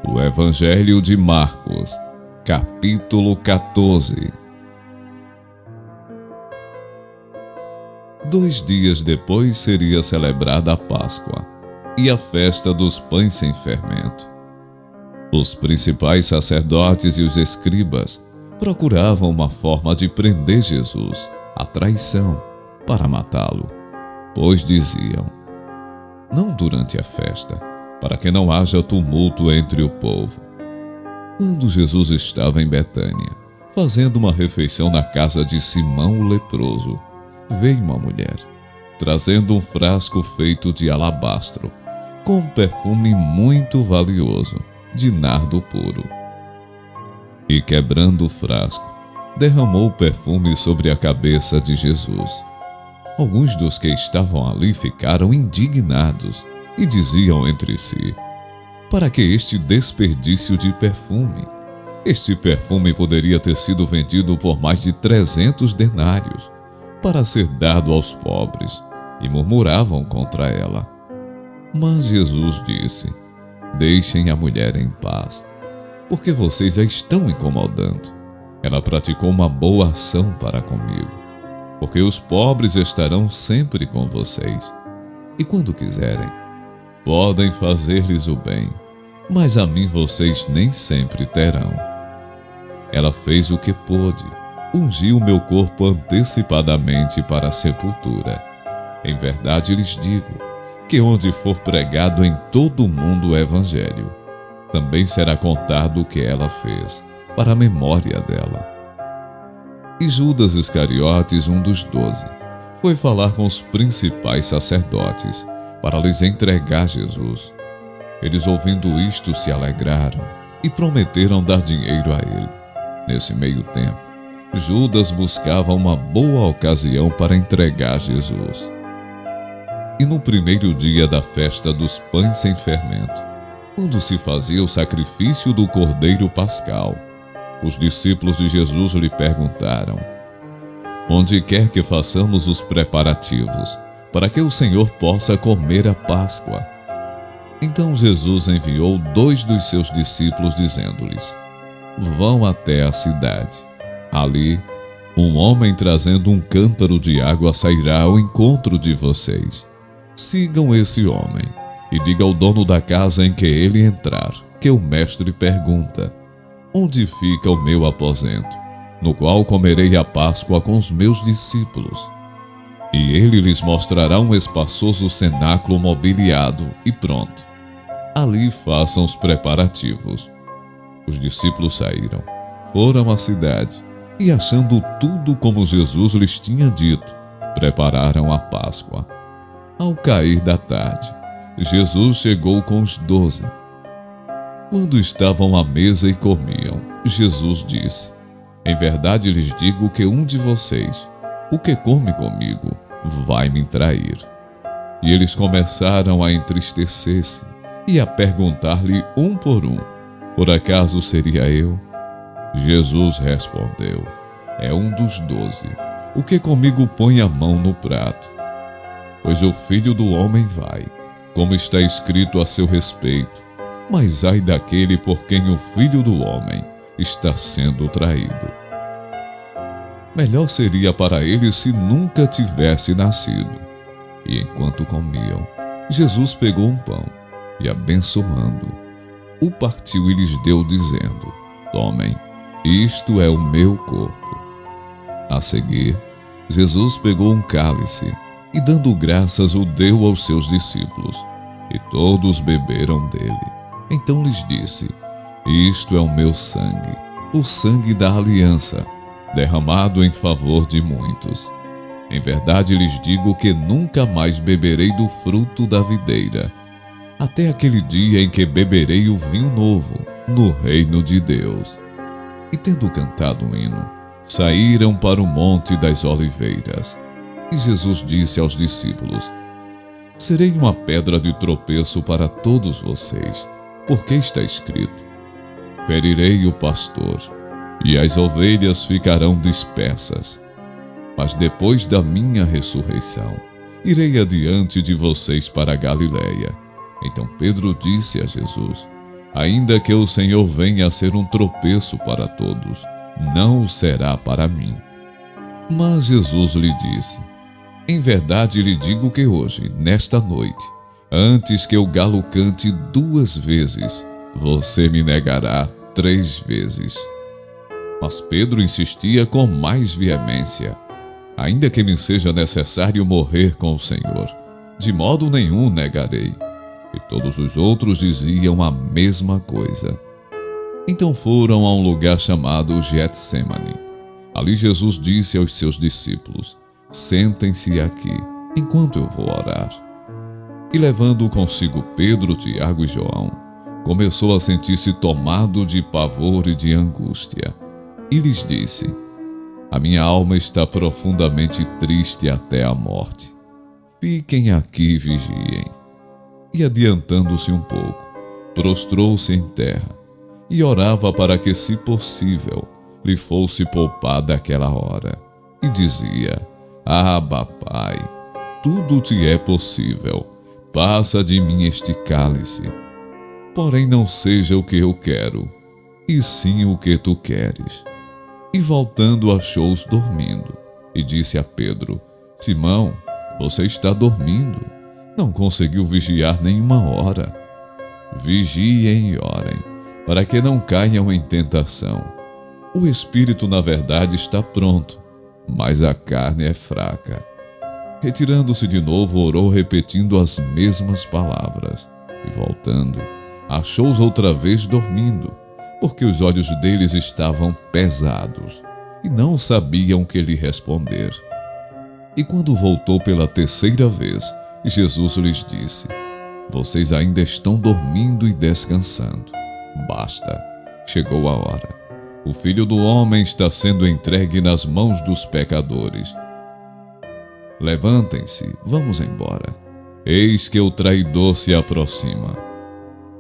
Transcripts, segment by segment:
do Evangelho de Marcos, capítulo 14. 2 dias depois seria celebrada a Páscoa e a festa dos pães sem fermento. Os principais sacerdotes e os escribas procuravam uma forma de prender Jesus, a traição, para matá-lo, pois diziam: não durante a festa, para que não haja tumulto entre o povo. Quando Jesus estava em Betânia, fazendo uma refeição na casa de Simão o leproso, veio uma mulher, trazendo um frasco feito de alabastro, com um perfume muito valioso, de nardo puro. E quebrando o frasco, derramou o perfume sobre a cabeça de Jesus. Alguns dos que estavam ali ficaram indignados e diziam entre si: para que este desperdício de perfume? Este perfume poderia ter sido vendido por mais de 300 denários, para ser dado aos pobres, e murmuravam contra ela. Mas Jesus disse: deixem a mulher em paz, porque vocês a estão incomodando. Ela praticou uma boa ação para comigo, porque os pobres estarão sempre com vocês, e quando quiserem, podem fazer-lhes o bem, mas a mim vocês nem sempre terão. Ela fez o que pôde, ungiu meu corpo antecipadamente para a sepultura. Em verdade lhes digo, que onde for pregado em todo o mundo o Evangelho, também será contado o que ela fez, para a memória dela. E Judas Iscariotes, um dos 12, foi falar com os principais sacerdotes, para lhes entregar Jesus. Eles, ouvindo isto, se alegraram e prometeram dar dinheiro a ele. Nesse meio tempo, Judas buscava uma boa ocasião para entregar Jesus. E no primeiro dia da festa dos pães sem fermento, quando se fazia o sacrifício do Cordeiro Pascal, os discípulos de Jesus lhe perguntaram: onde quer que façamos os preparativos, para que o Senhor possa comer a Páscoa? Então Jesus enviou 2 dos seus discípulos, dizendo-lhes: vão até a cidade. Ali, um homem trazendo um cântaro de água sairá ao encontro de vocês. Sigam esse homem e diga ao dono da casa em que ele entrar, que o mestre pergunta: onde fica o meu aposento, no qual comerei a Páscoa com os meus discípulos? E ele lhes mostrará um espaçoso cenáculo mobiliado e pronto. Ali façam os preparativos. Os discípulos saíram, foram à cidade e, achando tudo como Jesus lhes tinha dito, prepararam a Páscoa. Ao cair da tarde, Jesus chegou com os 12. Quando estavam à mesa e comiam, Jesus disse: em verdade lhes digo que um de vocês, o que come comigo, vai me trair. E eles começaram a entristecer-se e a perguntar-lhe um: por acaso seria eu? Jesus respondeu: é um dos 12, o que comigo põe a mão no prato. Pois o Filho do Homem vai, como está escrito a seu respeito, mas ai daquele por quem o Filho do Homem está sendo traído. Melhor seria para ele se nunca tivesse nascido. E enquanto comiam, Jesus pegou um pão e, abençoando, o partiu e lhes deu, dizendo: tomem, isto é o meu corpo. A seguir, Jesus pegou um cálice e, dando graças, o deu aos seus discípulos, e todos beberam dele. Então lhes disse: isto é o meu sangue, o sangue da aliança, derramado em favor de muitos. Em verdade lhes digo que nunca mais beberei do fruto da videira, até aquele dia em que beberei o vinho novo no reino de Deus. E tendo cantado um hino, saíram para o Monte das Oliveiras. E Jesus disse aos discípulos: serei uma pedra de tropeço para todos vocês, porque está escrito: ferirei o pastor, e as ovelhas ficarão dispersas. Mas depois da minha ressurreição, irei adiante de vocês para a Galileia. Então Pedro disse a Jesus: Ainda que o Senhor venha a ser um tropeço para todos, não o será para mim. Mas Jesus lhe disse: em verdade lhe digo que hoje, nesta noite, antes que o galo cante 2 vezes, você me negará 3 vezes. Mas Pedro insistia com mais veemência: ainda que me seja necessário morrer com o Senhor, de modo nenhum negarei. E todos os outros diziam a mesma coisa. Então foram a um lugar chamado Getsêmani. Ali Jesus disse aos seus discípulos: sentem-se aqui, enquanto eu vou orar. E levando consigo Pedro, Tiago e João, começou a sentir-se tomado de pavor e de angústia. E lhes disse: a minha alma está profundamente triste até a morte. Fiquem aqui e vigiem. E adiantando-se um pouco, prostrou-se em terra e orava para que, se possível, lhe fosse poupada aquela hora. E dizia: Abba, Pai, tudo te é possível, passa de mim este cálice. Porém não seja o que eu quero, e sim o que tu queres. E voltando achou-os dormindo, e disse a Pedro: Simão, você está dormindo, não conseguiu vigiar nenhuma hora. Vigiem e orem, para que não caiam em tentação. O espírito, na verdade, está pronto, mas a carne é fraca. Retirando-se de novo, orou repetindo as mesmas palavras. E voltando, achou-os outra vez dormindo, porque os olhos deles estavam pesados, e não sabiam que lhe responder. E quando voltou pela 3ª vez, Jesus lhes disse: vocês ainda estão dormindo e descansando. Basta, chegou a hora. O Filho do Homem está sendo entregue nas mãos dos pecadores. Levantem-se, vamos embora. Eis que o traidor se aproxima.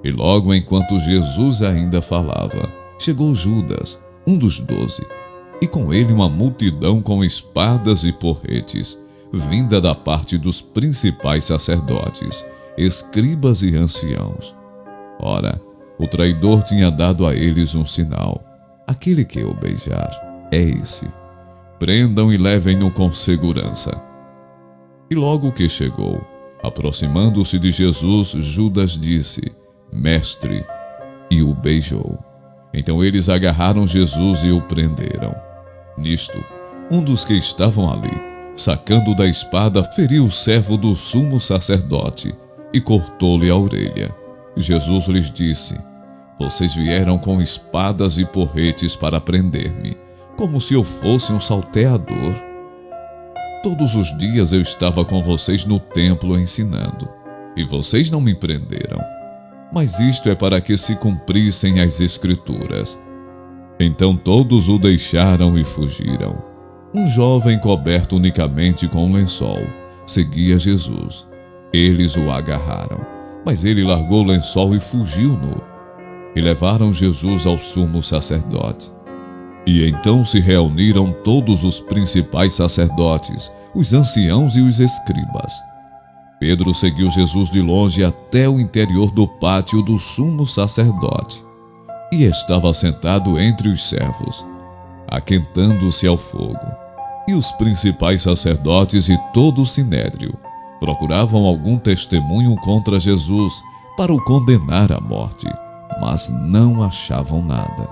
E logo enquanto Jesus ainda falava, chegou Judas, um dos 12, e com ele uma multidão com espadas e porretes, vinda da parte dos principais sacerdotes, escribas e anciãos. Ora, o traidor tinha dado a eles um sinal: aquele que o beijar é esse. Prendam e levem-no com segurança. E logo que chegou, aproximando-se de Jesus, Judas disse: Mestre, e o beijou. Então eles agarraram Jesus e o prenderam. Nisto, um dos que estavam ali, sacando da espada, feriu o servo do sumo sacerdote e cortou-lhe a orelha. Jesus lhes disse: vocês vieram com espadas e porretes para prender-me, como se eu fosse um salteador. Todos os dias eu estava com vocês no templo ensinando, e vocês não me prenderam. Mas isto é para que se cumprissem as Escrituras. Então todos o deixaram e fugiram. Um jovem coberto unicamente com um lençol seguia Jesus. Eles o agarraram, mas ele largou o lençol e fugiu nu. E levaram Jesus ao sumo sacerdote. E então se reuniram todos os principais sacerdotes, os anciãos e os escribas. Pedro seguiu Jesus de longe até o interior do pátio do sumo sacerdote, e estava sentado entre os servos, aquentando-se ao fogo. E os principais sacerdotes e todo o sinédrio procuravam algum testemunho contra Jesus para o condenar à morte, mas não achavam nada.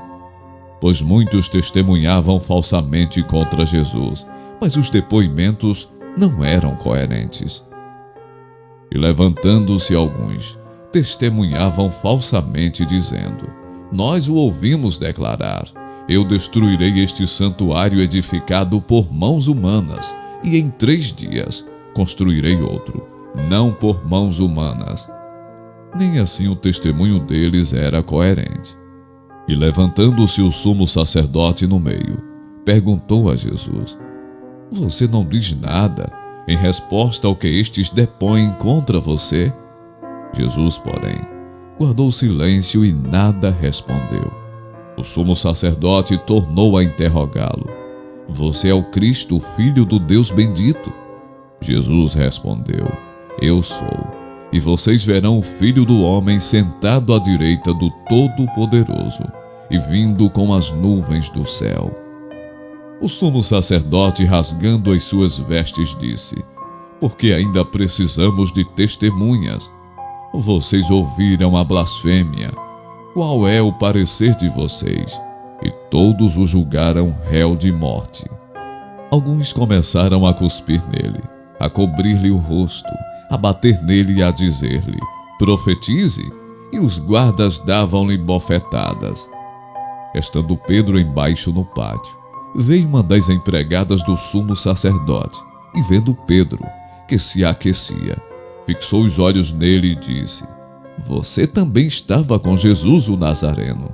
Pois muitos testemunhavam falsamente contra Jesus, mas os depoimentos não eram coerentes. E levantando-se alguns, testemunhavam falsamente, dizendo: nós o ouvimos declarar: eu destruirei este santuário edificado por mãos humanas, e em 3 dias construirei outro, não por mãos humanas. Nem assim o testemunho deles era coerente. E levantando-se o sumo sacerdote no meio, perguntou a Jesus: você não diz nada em resposta ao que estes depõem contra você? Jesus, porém, guardou silêncio e nada respondeu. O sumo sacerdote tornou a interrogá-lo: você é o Cristo, o Filho do Deus bendito? Jesus respondeu: eu sou. e vocês verão o Filho do Homem sentado à direita do Todo-Poderoso e vindo com as nuvens do céu. O sumo sacerdote, rasgando as suas vestes, disse: porque ainda precisamos de testemunhas. Vocês ouviram a blasfêmia. Qual é o parecer de vocês? E todos o julgaram réu de morte. Alguns começaram a cuspir nele, a cobrir-lhe o rosto, a bater nele e a dizer-lhe: profetize! E os guardas davam-lhe bofetadas. Estando Pedro embaixo no pátio, veio uma das empregadas do sumo sacerdote, e vendo Pedro, que se aquecia, fixou os olhos nele e disse: você também estava com Jesus o Nazareno.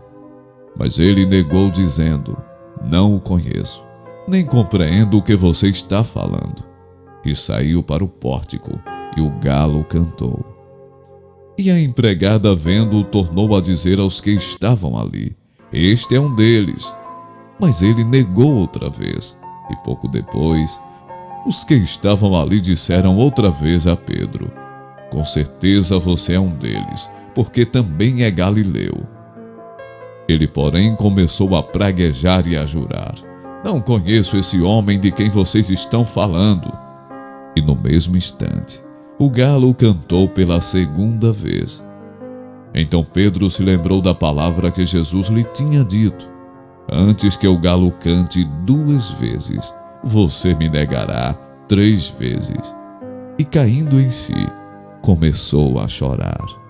Mas ele negou, dizendo: não o conheço, nem compreendo o que você está falando. E saiu para o pórtico, e o galo cantou. E a empregada, vendo-o, tornou a dizer aos que estavam ali: este é um deles. Mas ele negou outra vez, e pouco depois, os que estavam ali disseram outra vez a Pedro: com certeza você é um deles, porque também é galileu. Ele, porém, começou a praguejar e a jurar: não conheço esse homem de quem vocês estão falando. E no mesmo instante, o galo cantou pela segunda vez. Então Pedro se lembrou da palavra que Jesus lhe tinha dito: antes que o galo cante 2 vezes, você me negará 3 vezes. E caindo em si, começou a chorar.